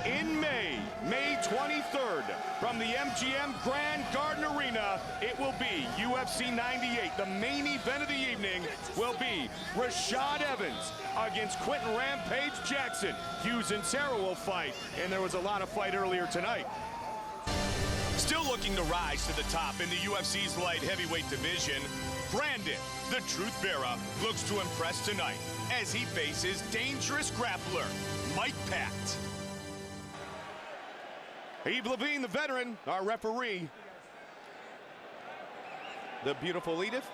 in May 23rd, from the MGM Grand Garden Arena, it will be UFC 98. The main event of the evening will be Rashad Evans against Quinton Rampage Jackson. Hughes and Sarah will fight, and there was a lot of fight earlier tonight. Still looking to rise to the top in the UFC's light heavyweight division, Brandon, the Truth Vera, looks to impress tonight as he faces dangerous grappler Patt. Yves Levine, the veteran, our referee. The beautiful Edith.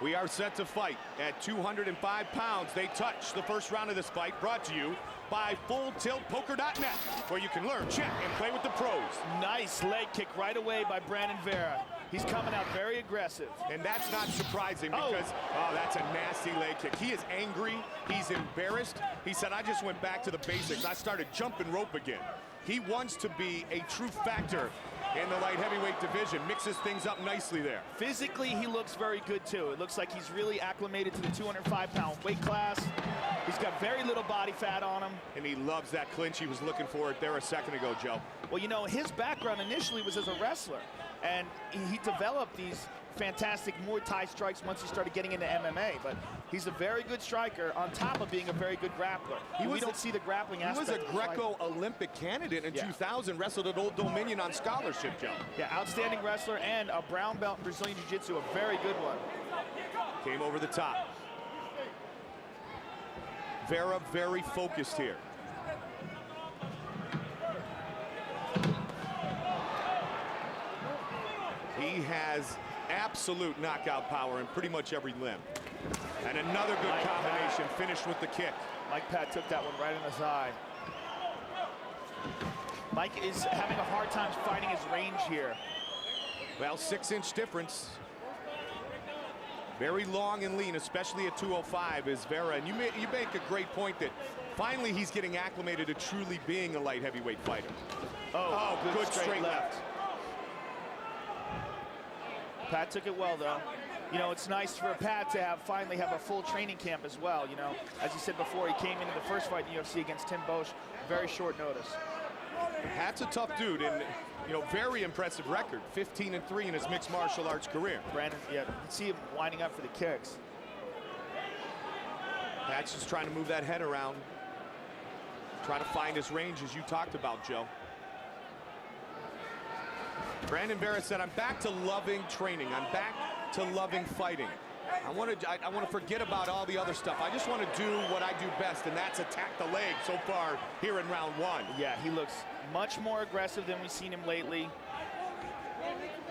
We are set to fight at 205 pounds. They touch the first round of this fight, brought to you by FullTiltPoker.net, where you can learn, check, and play with the pros. Nice leg kick right away by Brandon Vera. He's coming out very aggressive. And that's not surprising because, that's a nasty leg kick. He is angry, he's embarrassed. He said, I just went back to the basics. I started jumping rope again. He wants to be a true factor in the light heavyweight division, mixes things up nicely there. Physically, he looks very good too. It looks like he's really acclimated to the 205-pound weight class. He's got very little body fat on him. And he loves that clinch. He was looking for it there a second ago, Joe. Well, you know, his background initially was as a wrestler, and he developed these fantastic Muay Thai strikes once he started getting into MMA, but he's a very good striker on top of being a very good grappler. We don't see the grappling aspect. He was a Greco-Olympic candidate in 2000, wrestled at Old Dominion on scholarship, Joe. Yeah, outstanding wrestler and a brown belt in Brazilian Jiu-Jitsu, a very good one. Came over the top. Vera very focused here. He has absolute knockout power in pretty much every limb. And another good combination, finished with the kick. Patt took that one right in the thigh. Mike is having a hard time finding his range here. Well, 6-inch difference. Very long and lean, especially at 205 is Vera. And you make a great point that finally he's getting acclimated to truly being a light heavyweight fighter. Oh, good straight left. Patt took it well, though. You know, it's nice for Patt to finally have a full training camp as well. You know, as he said before, he came into the first fight in the UFC against Tim Boetsch, very short notice. Patt's a tough dude, and you know, very impressive record, 15-3 in his mixed martial arts career. Brandon, yeah, you can see him winding up for the kicks. Patt's just trying to move that head around, trying to find his range, as you talked about, Joe. Brandon Vera said, I'm back to loving training. I'm back to loving fighting. I want to forget about all the other stuff. I just want to do what I do best, and that's attack the leg so far here in round one. Yeah, he looks much more aggressive than we've seen him lately.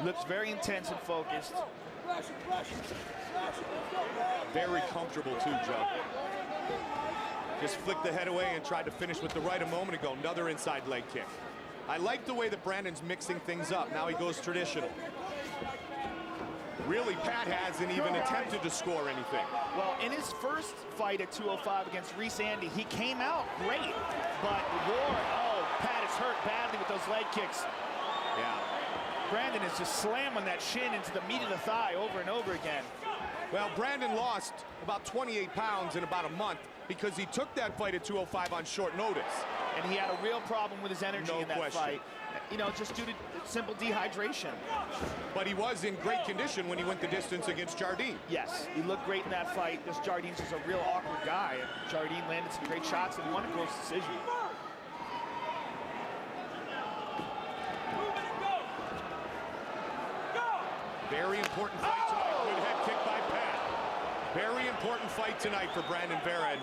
Looks very intense and focused. Very comfortable too, Joe. Just flicked the head away and tried to finish with the right a moment ago. Another inside leg kick. I like the way that Brandon's mixing things up. Now he goes traditional. Really, Patt hasn't even attempted to score anything. Well, in his first fight at 205 against Reese Andy, he came out great, but Patt is hurt badly with those leg kicks. Yeah. Brandon is just slamming that shin into the meat of the thigh over and over again. Well, Brandon lost about 28 pounds in about a month because he took that fight at 205 on short notice. And he had a real problem with his energy in that fight. You know, just due to simple dehydration. But he was in great condition when he went the distance against Jardine. Yes, he looked great in that fight. This Jardine's just a real awkward guy. And Jardine landed some great shots and won a close decision. Very important fight tonight. Good head kick by Patt. Very important fight tonight for Brandon Vera. And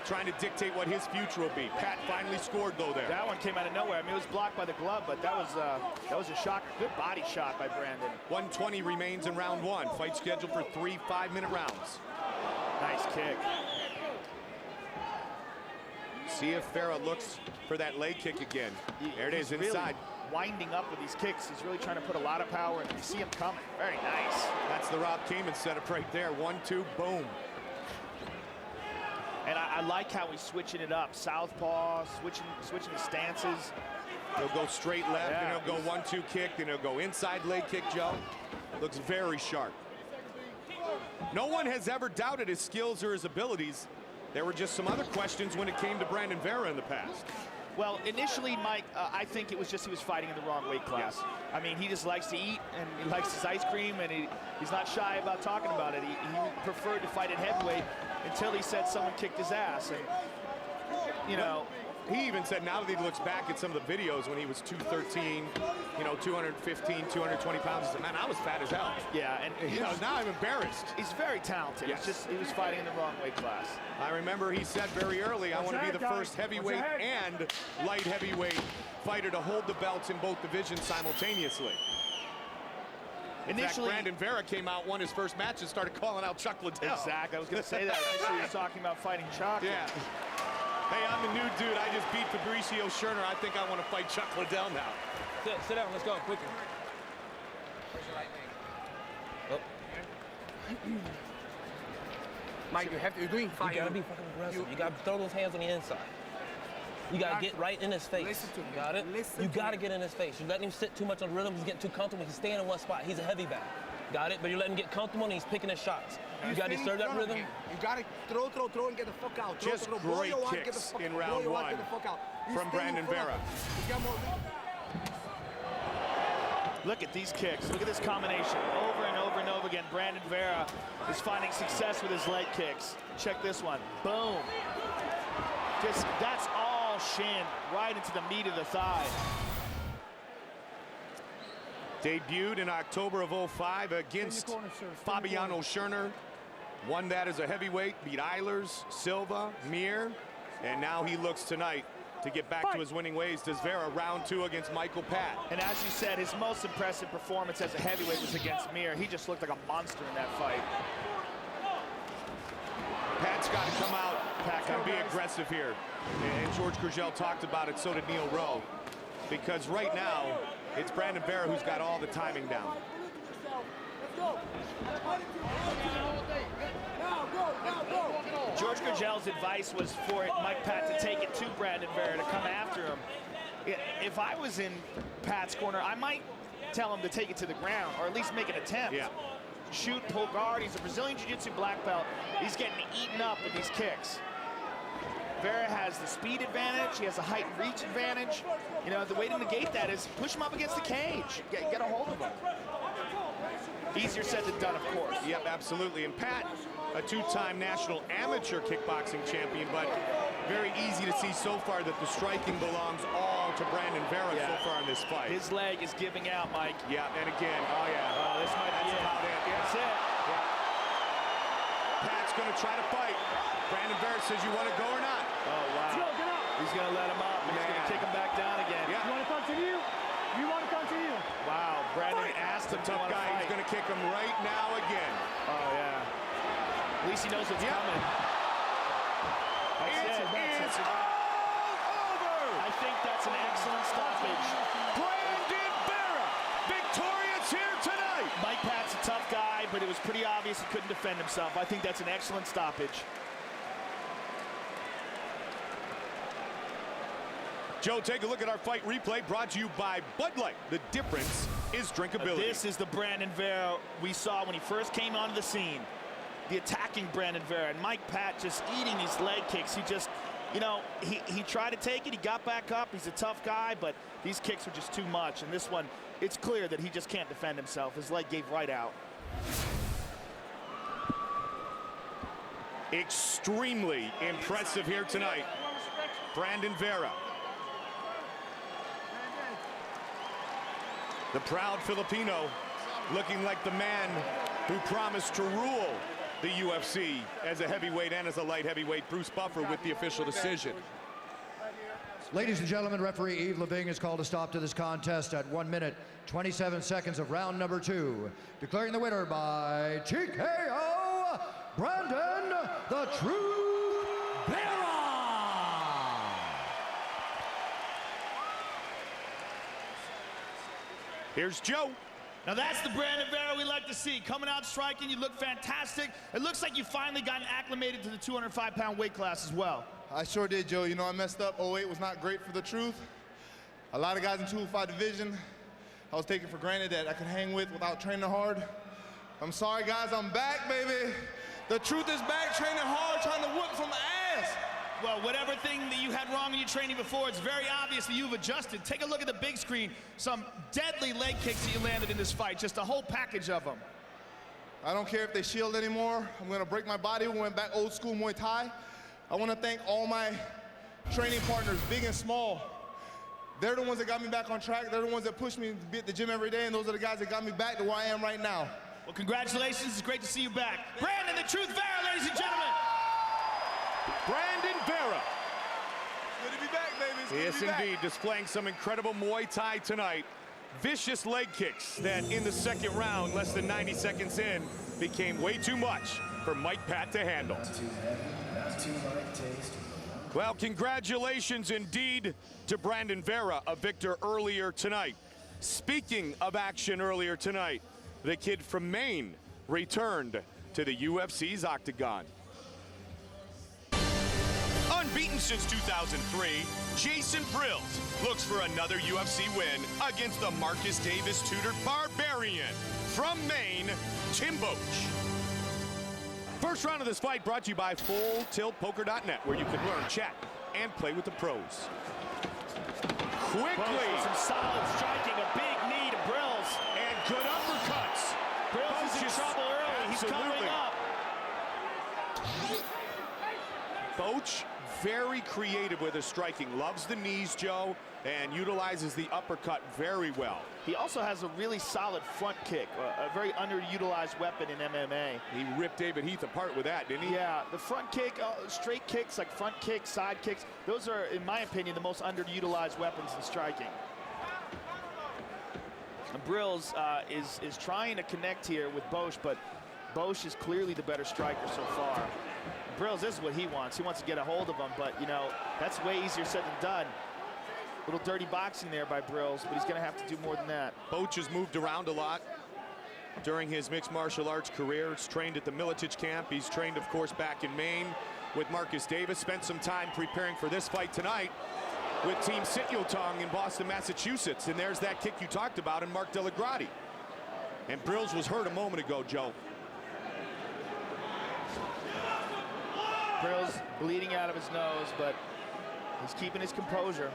trying to dictate what his future will be. Patt finally scored, though, there. That one came out of nowhere. I mean, it was blocked by the glove, but that was a shocker. Good body shot by Brandon. 120 remains in round one. Fight scheduled for 3 5-minute rounds. Nice kick. See if Vera looks for that leg kick again. There it is, inside. Really winding up with these kicks. He's really trying to put a lot of power in. You see him coming. Very nice. That's the Rob Kaman setup right there. 1-2, boom. And I like how he's switching it up. Southpaw, switching the stances. He'll go straight left, then he'll go 1-2 kick, then he'll go inside leg kick, Joe. Looks very sharp. No one has ever doubted his skills or his abilities. There were just some other questions when it came to Brandon Vera in the past. Well, initially, Mike, I think it was just he was fighting in the wrong weight class. Yes. I mean, he just likes to eat, and he likes his ice cream, and he's not shy about talking about it. He preferred to fight at heavyweight until he said someone kicked his ass. And, you know, he even said now that he looks back at some of the videos when he was 213, you know, 215, 220 pounds, he said, man, I was fat as hell. Yeah, and you know, now I'm embarrassed. He's very talented. Yes. It's just he was fighting in the wrong weight class. I remember he said very early, I want to be the first heavyweight and light heavyweight fighter to hold the belts in both divisions simultaneously. In fact, Brandon Vera came out, won his first match, and started calling out Chuck Liddell. Exactly. I was going to say that. Initially, he was talking about fighting Chuck. Yeah. Hey, I'm the new dude. I just beat Fabricio Scherner. I think I want to fight Chuck Liddell now. Sit down. Let's go quickly. Oh. Mike, you're doing fine. You gotta be fucking aggressive. You gotta throw those hands on the inside. You gotta get right in his face. Listen to me. Got it? You gotta get in his face. You're letting him sit too much on the rhythm. He's getting too comfortable. He's staying in one spot. He's a heavy bag. Got it? But you're letting him get comfortable and he's picking his shots. You gotta disturb that rhythm. You gotta throw and get the fuck out. Just great kicks in round one from Brandon Vera. Look at these kicks. Look at this combination. Over and over and over again. Brandon Vera is finding success with his leg kicks. Check this one. Boom. Just, that's all shin right into the meat of the thigh. Debuted in October of '05 against Fabiano Scherner. Won that as a heavyweight, beat Eilers, Silva, Mir, and now he looks tonight to get back to his winning ways. Does Vera round 2 against Michael Patt. And as you said, his most impressive performance as a heavyweight was against Mir. He just looked like a monster in that fight. Pat's got to come out and be aggressive here. And George Gurgel talked about it, so did Neil Rowe. Because right now, it's Brandon Vera who's got all the timing down. George Gurgel's advice was for Mike Patt to take it to Brandon Vera, to come after him. If I was in Pat's corner, I might tell him to take it to the ground, or at least make an attempt. Yeah. Shoot, pull guard. He's a Brazilian Jiu-Jitsu black belt. He's getting eaten up with these kicks. Vera has the speed advantage. He has the height and reach advantage. You know, the way to negate that is push him up against the cage. Get a hold of him. Easier said than done, of course. Yep, absolutely. And Patt, a 2-time national amateur kickboxing champion, but very easy to see so far that the striking belongs all to Brandon Vera so far in this fight. His leg is giving out, Mike. Yeah, and again, oh yeah. Oh, this might be it. About it. Yeah. That's it. Yeah. Pat's going to try to fight. Brandon Vera says, you want to go or not? Oh, wow. He's going to let him up. He's going to kick him back down again. Yeah. You want to continue? You want to continue? Wow, Brandon asked him to Tough guy. He's going to kick him right now again. Oh, yeah. At least he knows what's coming. That's it. All over. I think that's an excellent stoppage. Brandon Vera, victorious here tonight. Mike Patt's a tough guy, but it was pretty obvious he couldn't defend himself. I think that's an excellent stoppage. Joe, take a look at our fight replay brought to you by Bud Light. The difference is drinkability. This is the Brandon Vera we saw when he first came onto the scene. The attacking Brandon Vera, and Mike Patt just eating these leg kicks. He just, you know, he tried to take it, he got back up, he's a tough guy, but these kicks were just too much. And this one, it's clear that he just can't defend himself. His leg gave right out. Extremely impressive here tonight. Brandon Vera. The proud Filipino, looking like the man who promised to rule the UFC as a heavyweight and as a light heavyweight. Bruce Buffer with the official decision. Ladies and gentlemen, referee Yves Leving has called a stop to this contest at 1 minute, 27 seconds of round number 2. Declaring the winner by TKO, Brandon the Truth Vera. Here's Joe. Now that's the Brandon Vera we like to see. Coming out striking, you look fantastic. It looks like you finally gotten acclimated to the 205-pound weight class as well. I sure did, Joe. You know, I messed up. 08 was not great for the truth. A lot of guys in 205 division, I was taking for granted that I could hang with without training hard. I'm sorry, guys. I'm back, baby. The truth is back, training hard, trying to whoop some ass. Well, whatever thing that you had wrong in your training before, it's very obvious that you've adjusted. Take a look at the big screen. Some deadly leg kicks that you landed in this fight, just a whole package of them. I don't care if they shield anymore. I'm gonna break my body. We went back old school Muay Thai. I wanna thank all my training partners, big and small. They're the ones that got me back on track. They're the ones that pushed me to be at the gym every day, and those are the guys that got me back to where I am right now. Well, congratulations. It's great to see you back. Brandon, the Truth Vera, ladies and gentlemen. Brandon Vera. Good to be back, baby. It's good Yes, to be indeed, displaying some incredible Muay Thai tonight. Vicious leg kicks that in the second round, less than 90 seconds in, became way too much for Mike Patt to handle. Well, congratulations indeed to Brandon Vera, a victor earlier tonight. Speaking of action earlier tonight, the kid from Maine returned to the UFC's octagon. Unbeaten since 2003, Jason Brilz looks for another UFC win against the Marcus Davis-tutored Barbarian. From Maine, Tim Boetsch. First round of this fight brought to you by FullTiltPoker.net, where you can learn, chat, and play with the pros. Quickly. Some solid striking, a big knee to Brilz. And good uppercuts. Brilz is in trouble early. He's coming up. Boetsch, very creative with his striking. Loves the knees, Joe, and utilizes the uppercut very well. He also has a really solid front kick, a very underutilized weapon in MMA. He ripped David Heath apart with that, didn't he? Yeah, the front kick, straight kicks, like front kicks, side kicks, those are, in my opinion, the most underutilized weapons in striking. And Brilz is trying to connect here with Boetsch, but Boetsch is clearly the better striker so far. Brilz, this is what he wants. He wants to get a hold of him, but, you know, that's way easier said than done. Little dirty boxing there by Brilz, but he's going to have to do more than that. Boetsch has moved around a lot during his mixed martial arts career. He's trained at the Militich camp. He's trained, of course, back in Maine with Marcus Davis. Spent some time preparing for this fight tonight with Team Sityotong in Boston, Massachusetts. And there's that kick you talked about in Mark Delagrati. And Brilz was hurt a moment ago, Joe. Brilz bleeding out of his nose, but he's keeping his composure.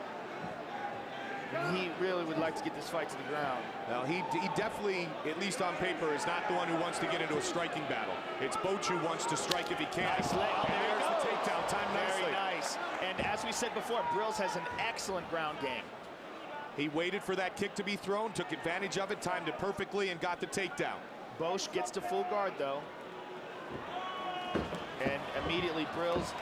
And he really would like to get this fight to the ground. Now, he definitely, at least on paper, is not the one who wants to get into a striking battle. It's Boetsch who wants to strike if he can. Nice leg. There's the takedown, timed nicely. Very nice. And as we said before, Brilz has an excellent ground game. He waited for that kick to be thrown, took advantage of it, timed it perfectly, and got the takedown. Boetsch gets to full guard, though. And immediately Brilz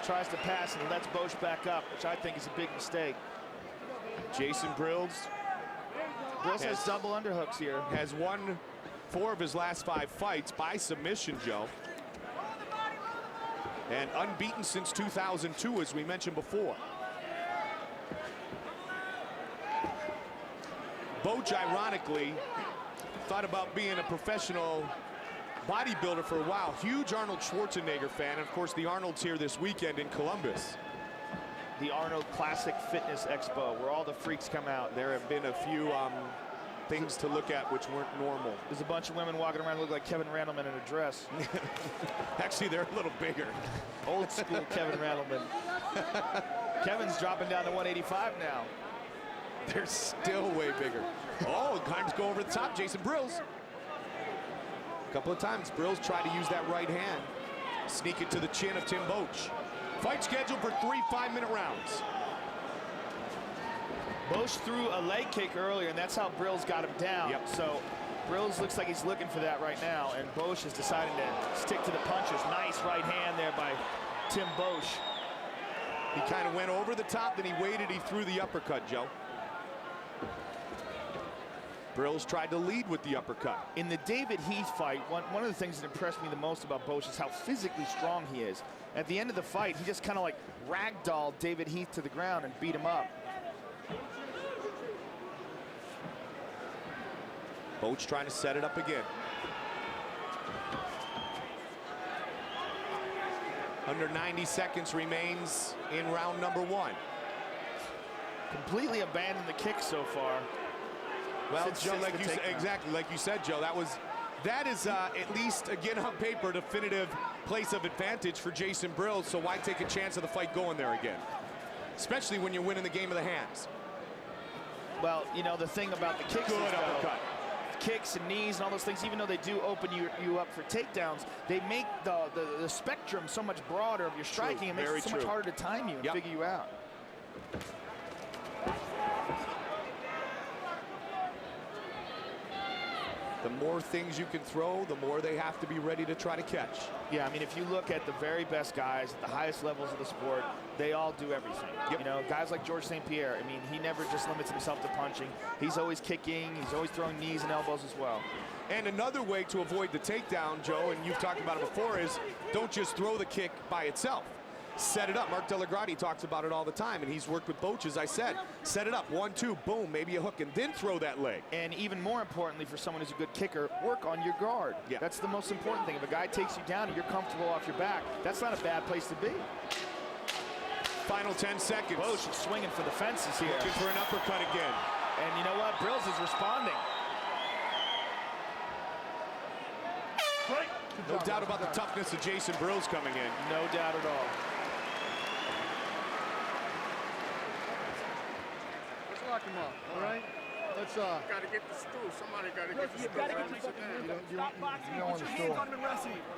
tries to pass and lets Boetsch back up, which I think is a big mistake. Jason Brilz has double underhooks here. Has won 4 of his last 5 fights by submission, Joe. And unbeaten since 2002, as we mentioned before. Boetsch, ironically, thought about being a professional bodybuilder for a while. Huge Arnold Schwarzenegger fan. And of course, the Arnold's here this weekend in Columbus. The Arnold Classic Fitness Expo, where all the freaks come out. There have been a few things to look at which weren't normal. There's a bunch of women walking around who look like Kevin Randleman in a dress. Actually, they're a little bigger. Old school Kevin Randleman. Kevin's dropping down to 185 now. They're still way bigger. Oh, time to go over the top. Jason Brilz. A couple of times, Brilz tried to use that right hand. Sneak it to the chin of Tim Boetsch. Fight scheduled for 3 5-minute rounds. Boetsch threw a leg kick earlier, and that's how Brilz got him down. Yep. So Brilz looks like he's looking for that right now, and Boetsch is deciding to stick to the punches. Nice right hand there by Tim Boetsch. He kind of went over the top, then he waited, he threw the uppercut, Joe. Brilz tried to lead with the uppercut. In the David Heath fight, one of the things that impressed me the most about Boetsch is how physically strong he is. At the end of the fight, he just kind of like ragdolled David Heath to the ground and beat him up. Boetsch trying to set it up again. Under 90 seconds remains in round number 1. Completely abandoned the kick so far. Well, Joe, like you said, exactly like you said, Joe, that was That is, at least, again, on paper, definitive place of advantage for Jason Brilz, so why take a chance of the fight going there again? Especially when you're winning the game of the hands. Well, you know, the thing about the kicks is, though, kicks and knees and all those things, even though they do open you up for takedowns, they make the spectrum so much broader of your striking. It makes it so much harder to time you and figure you out. The more things you can throw, the more they have to be ready to try to catch. Yeah, I mean, if you look at the very best guys at the highest levels of the sport, they all do everything. You know, guys like Georges St-Pierre, I mean, he never just limits himself to punching. He's always kicking, he's always throwing knees and elbows as well. And another way to avoid the takedown, Joe, and you've talked about it before, is don't just throw the kick by itself. Set it up. Mark Delagrati talks about it all the time, and he's worked with Boetsch, as I said. Set it up, 1-2, boom, maybe a hook, and then throw that leg. And even more importantly for someone who's a good kicker, work on your guard. Yeah. That's the most important thing. If a guy takes you down and you're comfortable off your back, that's not a bad place to be. Final 10 seconds. Boetsch is swinging for the fences here. Looking for an uppercut again. And you know what? Brilz is responding. No doubt about the toughness of Jason Brilz coming in. No doubt at all. Let's lock him up, all right? Let's, Gotta get the stool. Somebody gotta get the stool. you don't want the stool.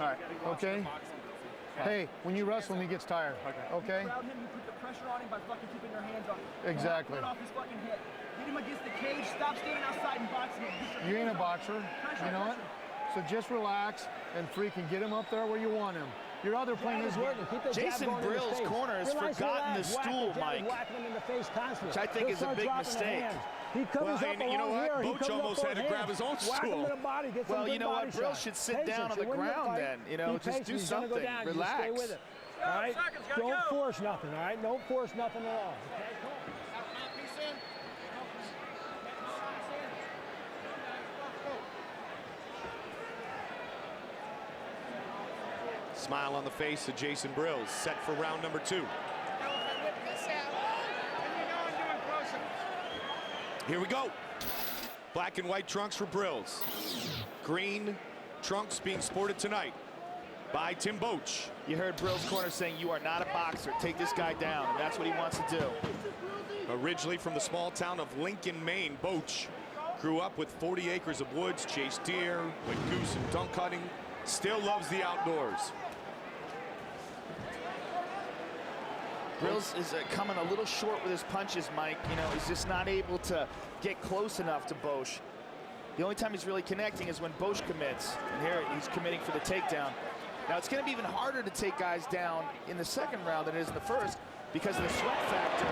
All right, okay? Hey, when you wrestle him, he gets tired, okay? Crowd him, you put the pressure on him by fucking keeping your hands on him. Exactly. Put off his fucking head. Hit him against the cage. Stop standing outside and boxing him. You ain't a boxer, you know it? So just relax and freaking get him up there where you want him. Your other plan is working. Jason Brilz's corner has forgotten the stool, Mike, which I think is a big mistake. He comes up and you know what? Boetsch almost had to grab his own stool. Well, you know what? Brilz should sit down on the ground then. You know, just do something. Relax. All right? Don't force nothing, all right? Don't force nothing at all. Smile on the face of Jason Brilz, set for round number 2. Here we go. Black and white trunks for Brilz. Green trunks being sported tonight by Tim Boetsch. You heard Brilz corner saying, you are not a boxer. Take this guy down, and that's what he wants to do. Originally from the small town of Lincoln, Maine, Boetsch grew up with 40 acres of woods, chased deer, went goose and duck hunting, still loves the outdoors. Brilz is coming a little short with his punches, Mike. You know, he's just not able to get close enough to Boetsch. The only time he's really connecting is when Boetsch commits. And here he's committing for the takedown. Now it's going to be even harder to take guys down in the second round than it is in the first because of the sweat factor.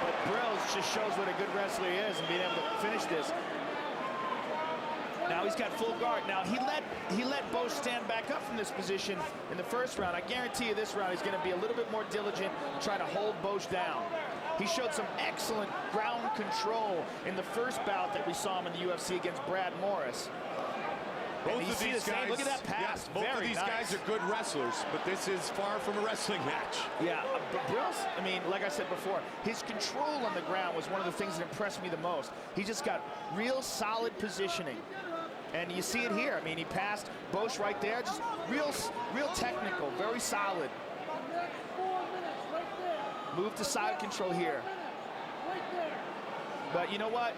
But Brilz just shows what a good wrestler he is and being able to finish this. Now he's got full guard. Now he let Boetsch stand back up from this position in the first round. I guarantee you this round he's going to be a little bit more diligent and try to hold Boetsch down. He showed some excellent ground control in the first bout that we saw him in the UFC against Brad Morris. Both of these guys, look at that pass. Yes, both of these guys are good wrestlers, but this is far from a wrestling match. Yeah, but Brilz, I mean, like I said before, his control on the ground was one of the things that impressed me the most. He just got real solid positioning. And you see it here. I mean, he passed Boetsch right there, just real technical, very solid. Move to side control here. But you know what?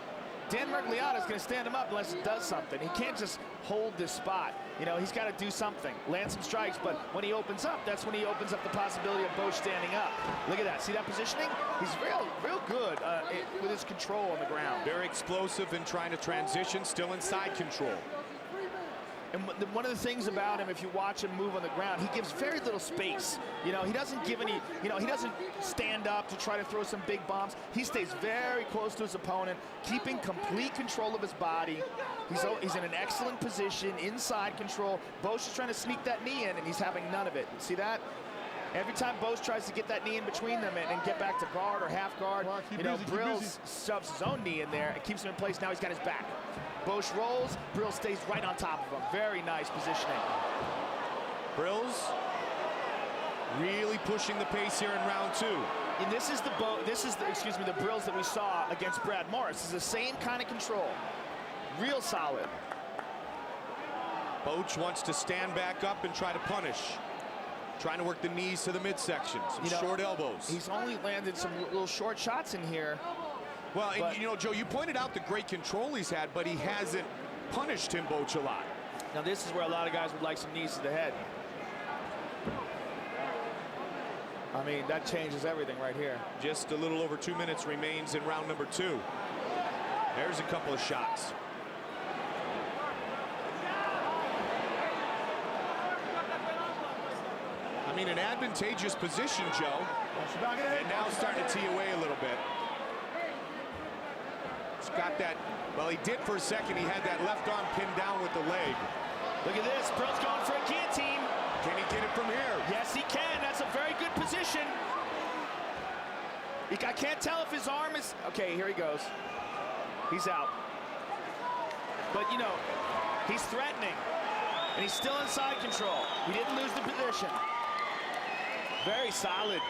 Dan Mergliata is going to stand him up unless it does something. He can't just hold this spot. You know, he's got to do something, land some strikes, but when he opens up, that's when he opens up the possibility of Boetsch standing up. Look at that. See that positioning? He's real good with his control on the ground. Very explosive in trying to transition, still in side control. And one of the things about him, if you watch him move on the ground, he gives very little space. You know, he doesn't give any, you know, he doesn't stand up to try to throw some big bombs. He stays very close to his opponent, keeping complete control of his body. He's in an excellent position, inside control. Boetsch is trying to sneak that knee in, and he's having none of it. See that? Every time Boetsch tries to get that knee in between them and get back to guard or half guard, you know, Brilz shoves his own knee in there and keeps him in place. Now he's got his back. Boetsch rolls, Brilz stays right on top of him. Very nice positioning. Brilz really pushing the pace here in round 2. And this is the Brilz that we saw against Brad Morris. It's the same kind of control. Real solid. Boetsch wants to stand back up and try to punish. Trying to work the knees to the midsection, some short elbows. He's only landed some little short shots in here. Well, and you know, Joe, you pointed out the great control he's had, but he hasn't punished Tim Boetsch a lot. Now this is where a lot of guys would like some knees to the head. I mean, that changes everything right here. Just a little over 2 minutes remains in round number 2. There's a couple of shots. I mean, an advantageous position, Joe. And now starting to tee away a little bit. He's got that, well, he did for a second. He had that left arm pinned down with the leg. Look at this, Brilz going for a guillotine. Can he get it from here? Yes, he can. That's a very good position. I can't tell if his arm is... Okay, here he goes. He's out. But, you know, he's threatening. And he's still in side control. He didn't lose the position. Very solid.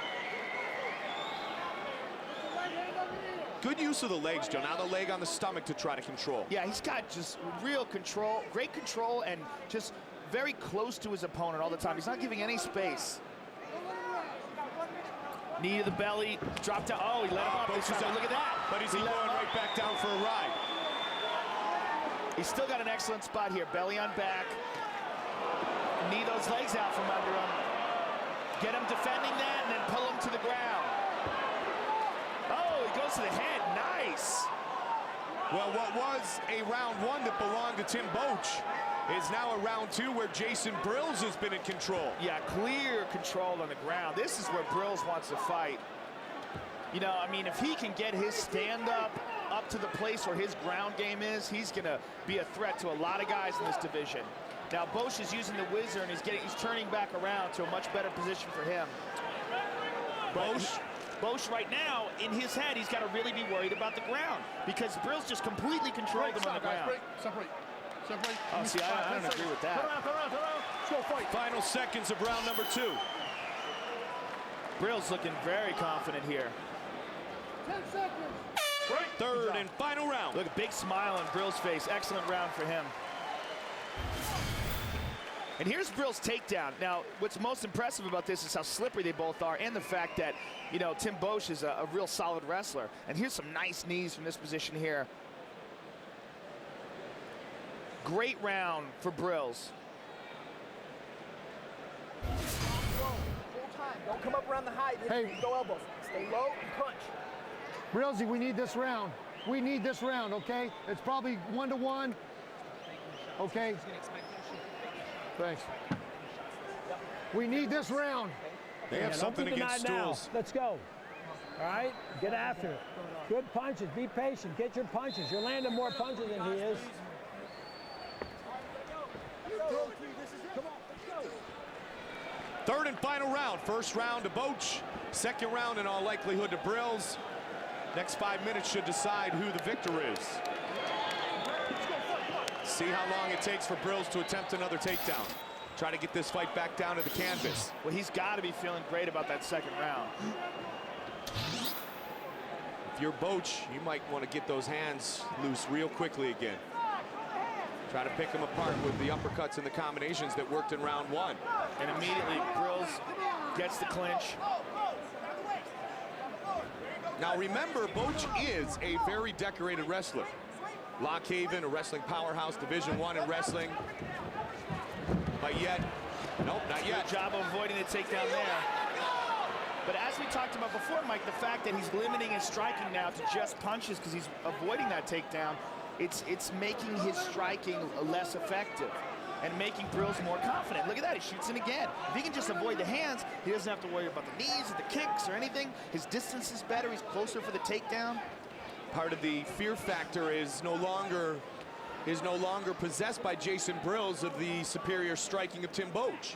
Good use of the legs, Joe. Now the leg on the stomach to try to control. Yeah, he's got just real control, great control, and just very close to his opponent all the time. He's not giving any space. Knee to the belly, dropped down. Oh, he let him up. Look at that. But he's going right back down for a ride. He's still got an excellent spot here. Belly on back. Knee those legs out from under him. Get him defending that and then pull him to the ground. Oh, he goes to the head. Nice. Well, what was a round 1 that belonged to Tim Boetsch is now a round 2 where Jason Brilz has been in control. Yeah, clear control on the ground. This is where Brilz wants to fight. You know, I mean, if he can get his stand-up up to the place where his ground game is, he's going to be a threat to a lot of guys in this division. Now, Boetsch is using the whizzer, and he's turning back around to a much better position for him. Boetsch right now, in his head, he's got to really be worried about the ground because Brilz just completely controlled him on the ground. Separate. Oh, see, I don't agree with that. Let's go fight. Final seconds of round number 2. Brilz looking very confident here. 10 seconds. Third and final round. Look, a big smile on Brilz' face. Excellent round for him. And here's Brilz' takedown. Now, what's most impressive about this is how slippery they both are and the fact that, you know, Tim Boetsch is a real solid wrestler. And here's some nice knees from this position here. Great round for Brilz. Full time. Don't come up around the height. Hey. Go elbows. Stay low and punch. Brilzy, we need this round. We need this round, okay? It's probably 1-to-1. Okay? Thanks. We need this round. They have something against stools. Let's go. All right? Get after it. Good punches. Be patient. Get your punches. You're landing more punches than he is. Third and final round. First round to Boetsch. Second round in all likelihood to Brilz. Next 5 minutes should decide who the victor is. See how long it takes for Brilz to attempt another takedown. Try to get this fight back down to the canvas. Well, he's got to be feeling great about that second round. If you're Boetsch, you might want to get those hands loose real quickly again. Try to pick them apart with the uppercuts and the combinations that worked in round 1. And immediately, Brilz gets the clinch. Now remember, Boetsch is a very decorated wrestler. Lock Haven, a wrestling powerhouse, Division I in wrestling. But yet, nope, not yet. Good job of avoiding the takedown there. But as we talked about before, Mike, the fact that he's limiting his striking now to just punches because he's avoiding that takedown, it's making his striking less effective and making Brilz more confident. Look at that, he shoots in again. If he can just avoid the hands, he doesn't have to worry about the knees or the kicks or anything. His distance is better, he's closer for the takedown. Part of the fear factor is no longer possessed by Jason Brilz of the superior striking of Tim Boetsch.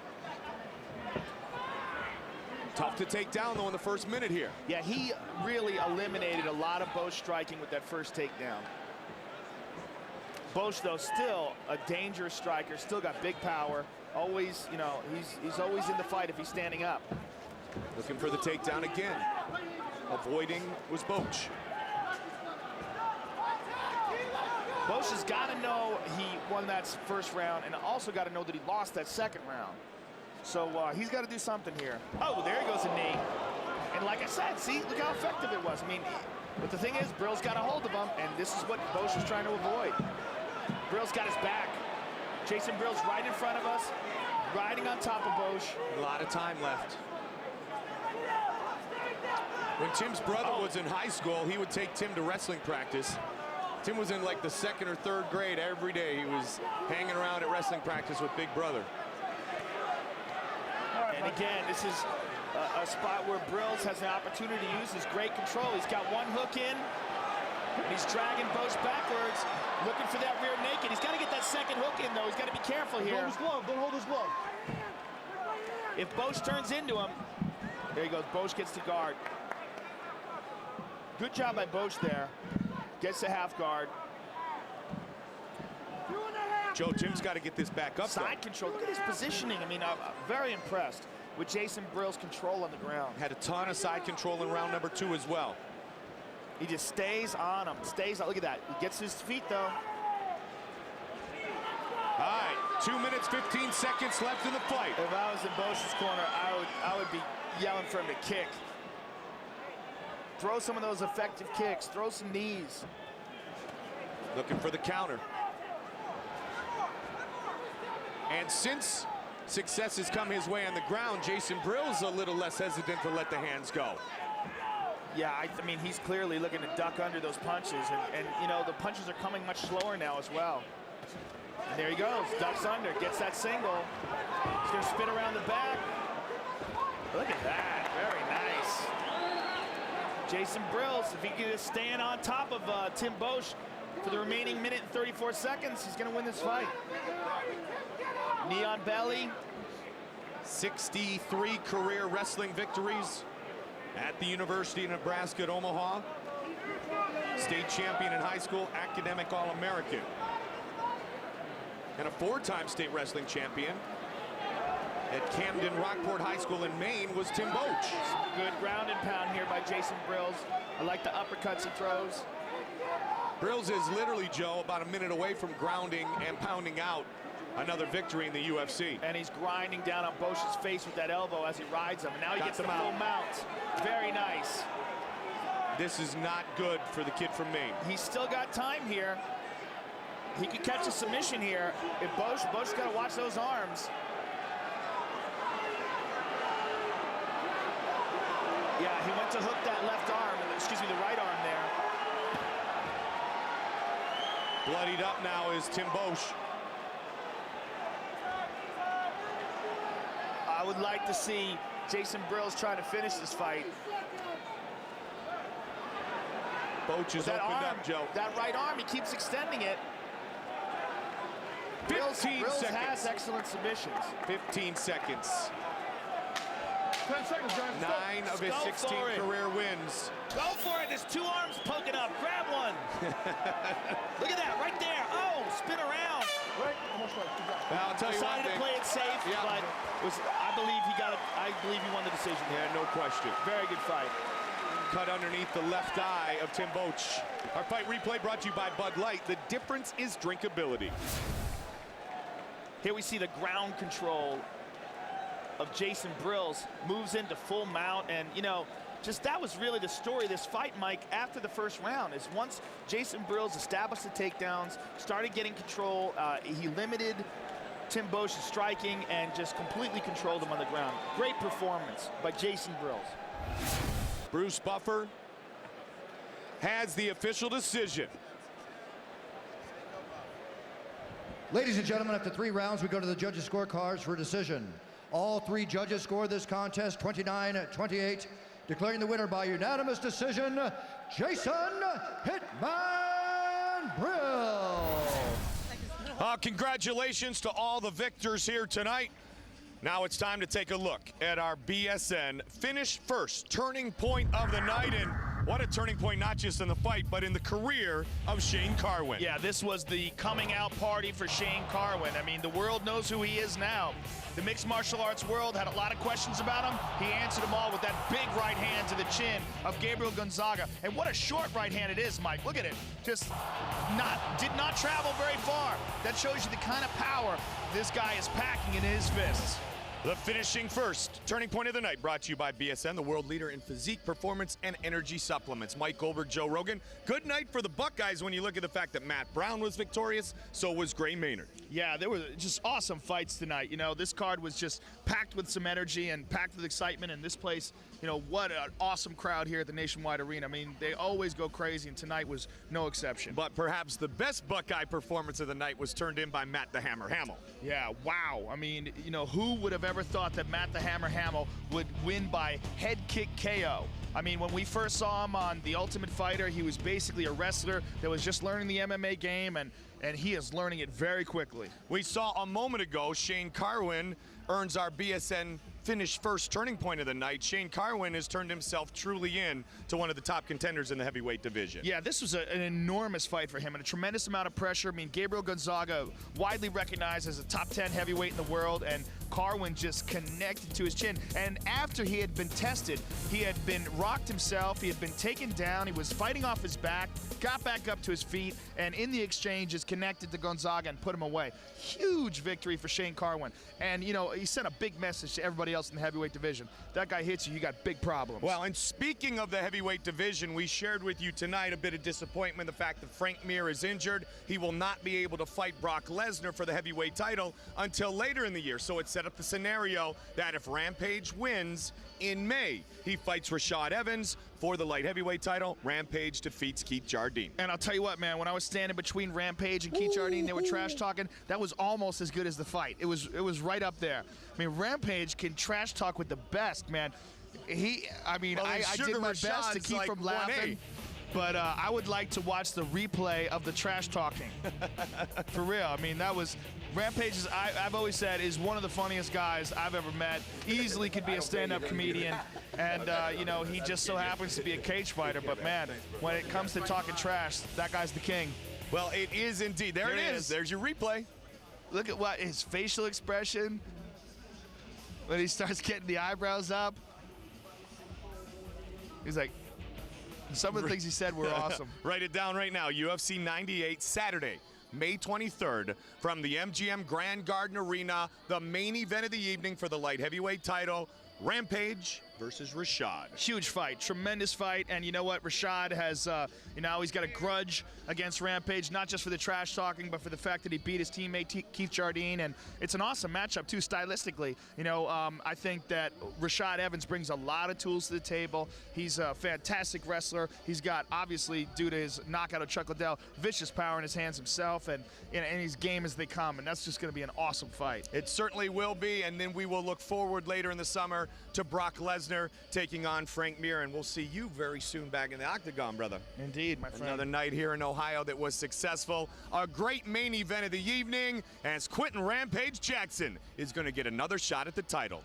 Tough to take down though in the first minute here. Yeah, he really eliminated a lot of Boetsch striking with that first takedown. Boetsch, though, still a dangerous striker, still got big power. Always, you know, he's always in the fight if he's standing up. Looking for the takedown again. Avoiding was Boetsch. Boetsch has got to know he won that first round and also got to know that he lost that second round. So he's got to do something here. Oh, there he goes, a knee. And like I said, see, look how effective it was. I mean, but the thing is, Brilz got a hold of him, and this is what Boetsch was trying to avoid. Brilz got his back. Jason Brilz right in front of us, riding on top of Boetsch. A lot of time left. When Tim's brother was in high school, he would take Tim to wrestling practice. Tim was in like the 2nd or 3rd grade every day. He was hanging around at wrestling practice with Big Brother. And again, this is a spot where Brilz has an opportunity to use his great control. He's got one hook in, and he's dragging Boetsch backwards, looking for that rear naked. He's got to get that second hook in, though. He's got to be careful here. Hold his glove. Don't hold his glove. If Boetsch turns into him, there he goes. Boetsch gets to guard. Good job by Boetsch there. Gets the half guard. Joe, Tim's got to get this back up. Side control. Look at his positioning. I mean, I'm very impressed with Jason Brilz' control on the ground. Had a ton of side control in round number 2 as well. He just stays on him. Stays on. Look at that. He gets his feet, though. All right, 2 minutes, 15 seconds left in the fight. If I was in Boetsch's corner, I would be yelling for him to kick. Throw some of those effective kicks. Throw some knees. Looking for the counter. And since success has come his way on the ground, Jason Brilz a little less hesitant to let the hands go. Yeah, I mean, he's clearly looking to duck under those punches. And you know, the punches are coming much slower now as well. And there he goes, ducks under, gets that single. He's gonna spin around the back. Look at that, very nice. Jason Brilz, if he can just stand on top of Tim Boetsch for the remaining minute and 34 seconds, he's gonna win this fight. Knee on belly. 63 career wrestling victories at the University of Nebraska at Omaha. State champion in high school, academic All-American. And a 4-time state wrestling champion. At Camden Rockport High School in Maine was Tim Boetsch. Good ground and pound here by Jason Brilz. I like the uppercuts he throws. Brilz is literally, Joe, about a minute away from grounding and pounding out another victory in the UFC. And he's grinding down on Boetsch's face with that elbow as he rides him. And now he gets the full mount. Very nice. This is not good for the kid from Maine. He's still got time here. He could catch a submission here. If Boetsch's got to watch those arms. Yeah, he went to hook that left arm, excuse me, the right arm there. Bloodied up now is Tim Boetsch. I would like to see Jason Brilz try to finish this fight. Boetsch is opened up, Joe. That right arm, he keeps extending it. Brilz has excellent submissions. 15 seconds. 10 seconds, guys. 9 of his 16 career wins. Go for it. There's 2 arms poking up. Grab one. Look at that right there. Oh, spin around. Right, almost right. Now, I'll tell you one Decided thing. to play it safe, but I believe he won the decision. Yeah, no question. Very good fight. Cut underneath the left eye of Tim Boetsch. Our fight replay brought to you by Bud Light. The difference is drinkability. Here we see the ground control of Jason Brilz. Moves into full mount, and you know, just that was really the story of this fight, Mike, after the first round, is once Jason Brilz established the takedowns, started getting control, he limited Tim Boetsch's striking and just completely controlled him on the ground. Great performance by Jason Brilz. Bruce Buffer has the official decision. Ladies and gentlemen, after 3 rounds, we go to the judges' scorecards for a decision. All 3 judges scored this contest 29-28, declaring the winner by unanimous decision, Jason Hitman Brilz. Congratulations to all the victors here tonight. Now it's time to take a look at our BSN Finish First turning point of the night. And What a turning point, not just in the fight, but in the career of Shane Carwin. Yeah, this was the coming out party for Shane Carwin. I mean, the world knows who he is now. The mixed martial arts world had a lot of questions about him. He answered them all with that big right hand to the chin of Gabriel Gonzaga. And what a short right hand it is, Mike. Look at it. Just did not travel very far. That shows you the kind of power this guy is packing in his fists. The finishing first turning point of the night, brought to you by BSN, the world leader in physique, performance, and energy supplements. Mike Goldberg, Joe Rogan. Good night for the Buckeyes when you look at the fact that Matt Brown was victorious, so was Gray Maynard. Yeah, there were just awesome fights tonight. You know, this card was just packed with some energy and packed with excitement, and this place, you know, what an awesome crowd here at the Nationwide Arena. I mean, they always go crazy, and tonight was no exception. But perhaps the best Buckeye performance of the night was turned in by Matt the Hammer Hamill. Yeah, wow. I mean, you know, who would have ever thought that Matt the Hammer Hamill would win by head kick KO? I mean, when we first saw him on The Ultimate Fighter, he was basically a wrestler that was just learning the MMA game, and he is learning it very quickly. We saw a moment ago Shane Carwin earns our BSN finish first turning point of the night. Shane Carwin has turned himself truly in to one of the top contenders in the heavyweight division. Yeah, this was an enormous fight for him and a tremendous amount of pressure. I mean, Gabriel Gonzaga, widely recognized as a top 10 heavyweight in the world, and Carwin just connected to his chin. And after he had been tested, he had been rocked himself, he had been taken down, he was fighting off his back, got back up to his feet, and in the exchanges connected to Gonzaga and put him away. Huge victory for Shane Carwin. And, you know, he sent a big message to everybody else in the heavyweight division. That guy hits you, you got big problems. Well, and speaking of the heavyweight division, we shared with you tonight a bit of disappointment, the fact that Frank Mir is injured. He will not be able to fight Brock Lesnar for the heavyweight title until later in the year. So it set up the scenario that if Rampage wins in May, he fights Rashad Evans for the light heavyweight title. Rampage defeats Keith Jardine. And I'll tell you what, man, when I was standing between Rampage and Keith Jardine, they were trash talking. That was almost as good as the fight. It was right up there. I mean, Rampage can trash talk with the best, man. I did my best to keep from laughing. But I would like to watch the replay of the trash talking. For real. I mean, that was Rampage. I've always said is one of the funniest guys I've ever met. Easily could be a stand-up comedian, and you know, he just so happens to be a cage fighter. But man, when it comes to talking trash, that guy's the king. Well, it is indeed. There it is. There's your replay. Look at what his facial expression when he starts getting the eyebrows up. He's like. Some of the things he said were awesome. Write it down right now. UFC 98, Saturday, May 23rd, from the MGM Grand Garden Arena, the main event of the evening for the light heavyweight title, Rampage versus Rashad. Huge fight, tremendous fight, and you know what? Rashad has, he's got a grudge against Rampage, not just for the trash talking, but for the fact that he beat his teammate Keith Jardine, and it's an awesome matchup too, stylistically. You know, I think that Rashad Evans brings a lot of tools to the table. He's a fantastic wrestler. He's got, obviously, due to his knockout of Chuck Liddell, vicious power in his hands himself, and he's game as they come, and that's just going to be an awesome fight. It certainly will be, and then we will look forward later in the summer to Brock Lesnar taking on Frank Mir, and we'll see you very soon back in the octagon, brother. Indeed, my friend. Another night here in Ohio that was successful. A great main event of the evening, as Quinton Rampage Jackson is going to get another shot at the title.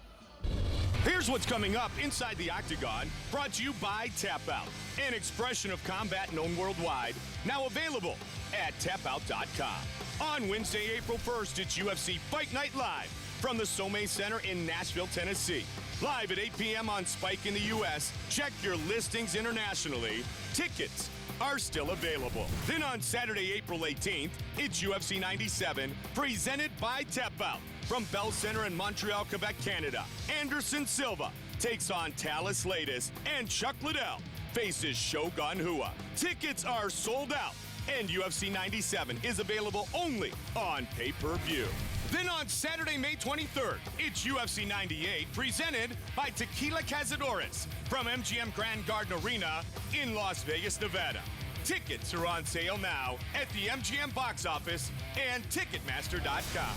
Here's what's coming up inside the octagon, brought to you by Tap Out, an expression of combat known worldwide, now available at tapout.com. On Wednesday, April 1st, it's UFC Fight Night Live from the Somay Center in Nashville, Tennessee. Live at 8 p.m. on Spike in the U.S. Check your listings internationally. Tickets are still available. Then on Saturday, April 18th, it's UFC 97, presented by Tap Out. From Bell Center in Montreal, Quebec, Canada, Anderson Silva takes on Talis Latis, and Chuck Liddell faces Shogun Hua. Tickets are sold out, and UFC 97 is available only on pay-per-view. Then on Saturday, May 23rd, it's UFC 98, presented by Tequila Cazadores from MGM Grand Garden Arena in Las Vegas, Nevada. Tickets are on sale now at the MGM box office and Ticketmaster.com.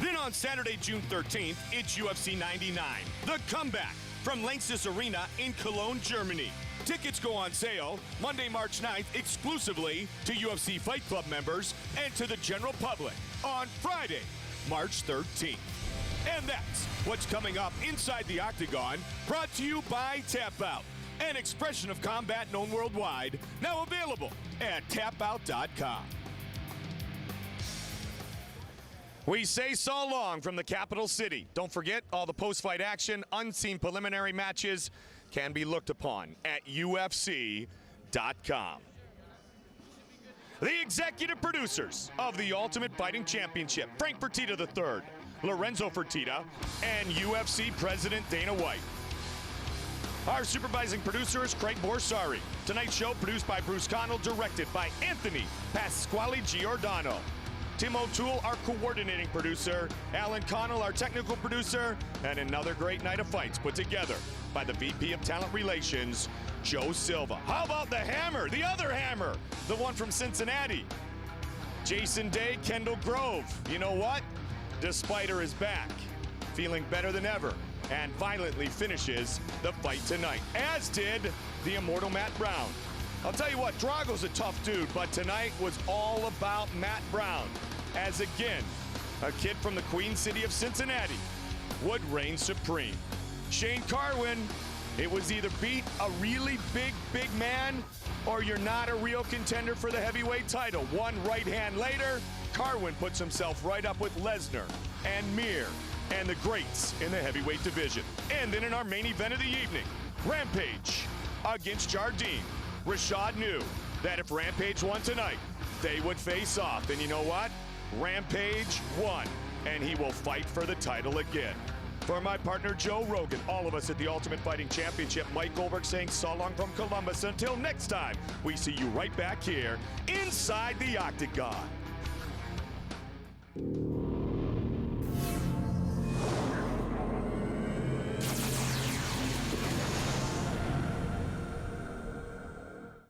Then on Saturday, June 13th, it's UFC 99, the comeback from Lanxess Arena in Cologne, Germany. Tickets go on sale Monday, March 9th, exclusively to UFC Fight Club members and to the general public on Friday, March 13th. And that's what's coming up inside the octagon, brought to you by Tap Out, an expression of combat known worldwide, now available at tapout.com. We say so long from the capital city. Don't forget, all the post-fight action, unseen preliminary matches can be looked upon at UFC.com. The executive producers of the Ultimate Fighting Championship, Frank Fertitta III, Lorenzo Fertitta, and UFC President Dana White. Our supervising producer is Craig Borsari. Tonight's show produced by Bruce Connell, directed by Anthony Pasquale Giordano. Tim O'Toole, our coordinating producer, Alan Connell, our technical producer, and another great night of fights put together by the VP of Talent Relations, Joe Silva. How about the Hammer, the other Hammer, the one from Cincinnati? Jason Day, Kendall Grove. You know what? The Spider is back, feeling better than ever, and violently finishes the fight tonight, as did the immortal Matt Brown. I'll tell you what, Drago's a tough dude, but tonight was all about Matt Brown, as again, a kid from the Queen City of Cincinnati would reign supreme. Shane Carwin, it was either beat a really big man, or you're not a real contender for the heavyweight title. One right hand later, Carwin puts himself right up with Lesnar and Mir and the greats in the heavyweight division. And then in our main event of the evening, Rampage against Jardine. Rashad knew that if Rampage won tonight, they would face off. And you know what? Rampage won, and he will fight for the title again. For my partner Joe Rogan, all of us at the Ultimate Fighting Championship, Mike Goldberg saying so long from Columbus. Until next time, we see you right back here inside the Octagon.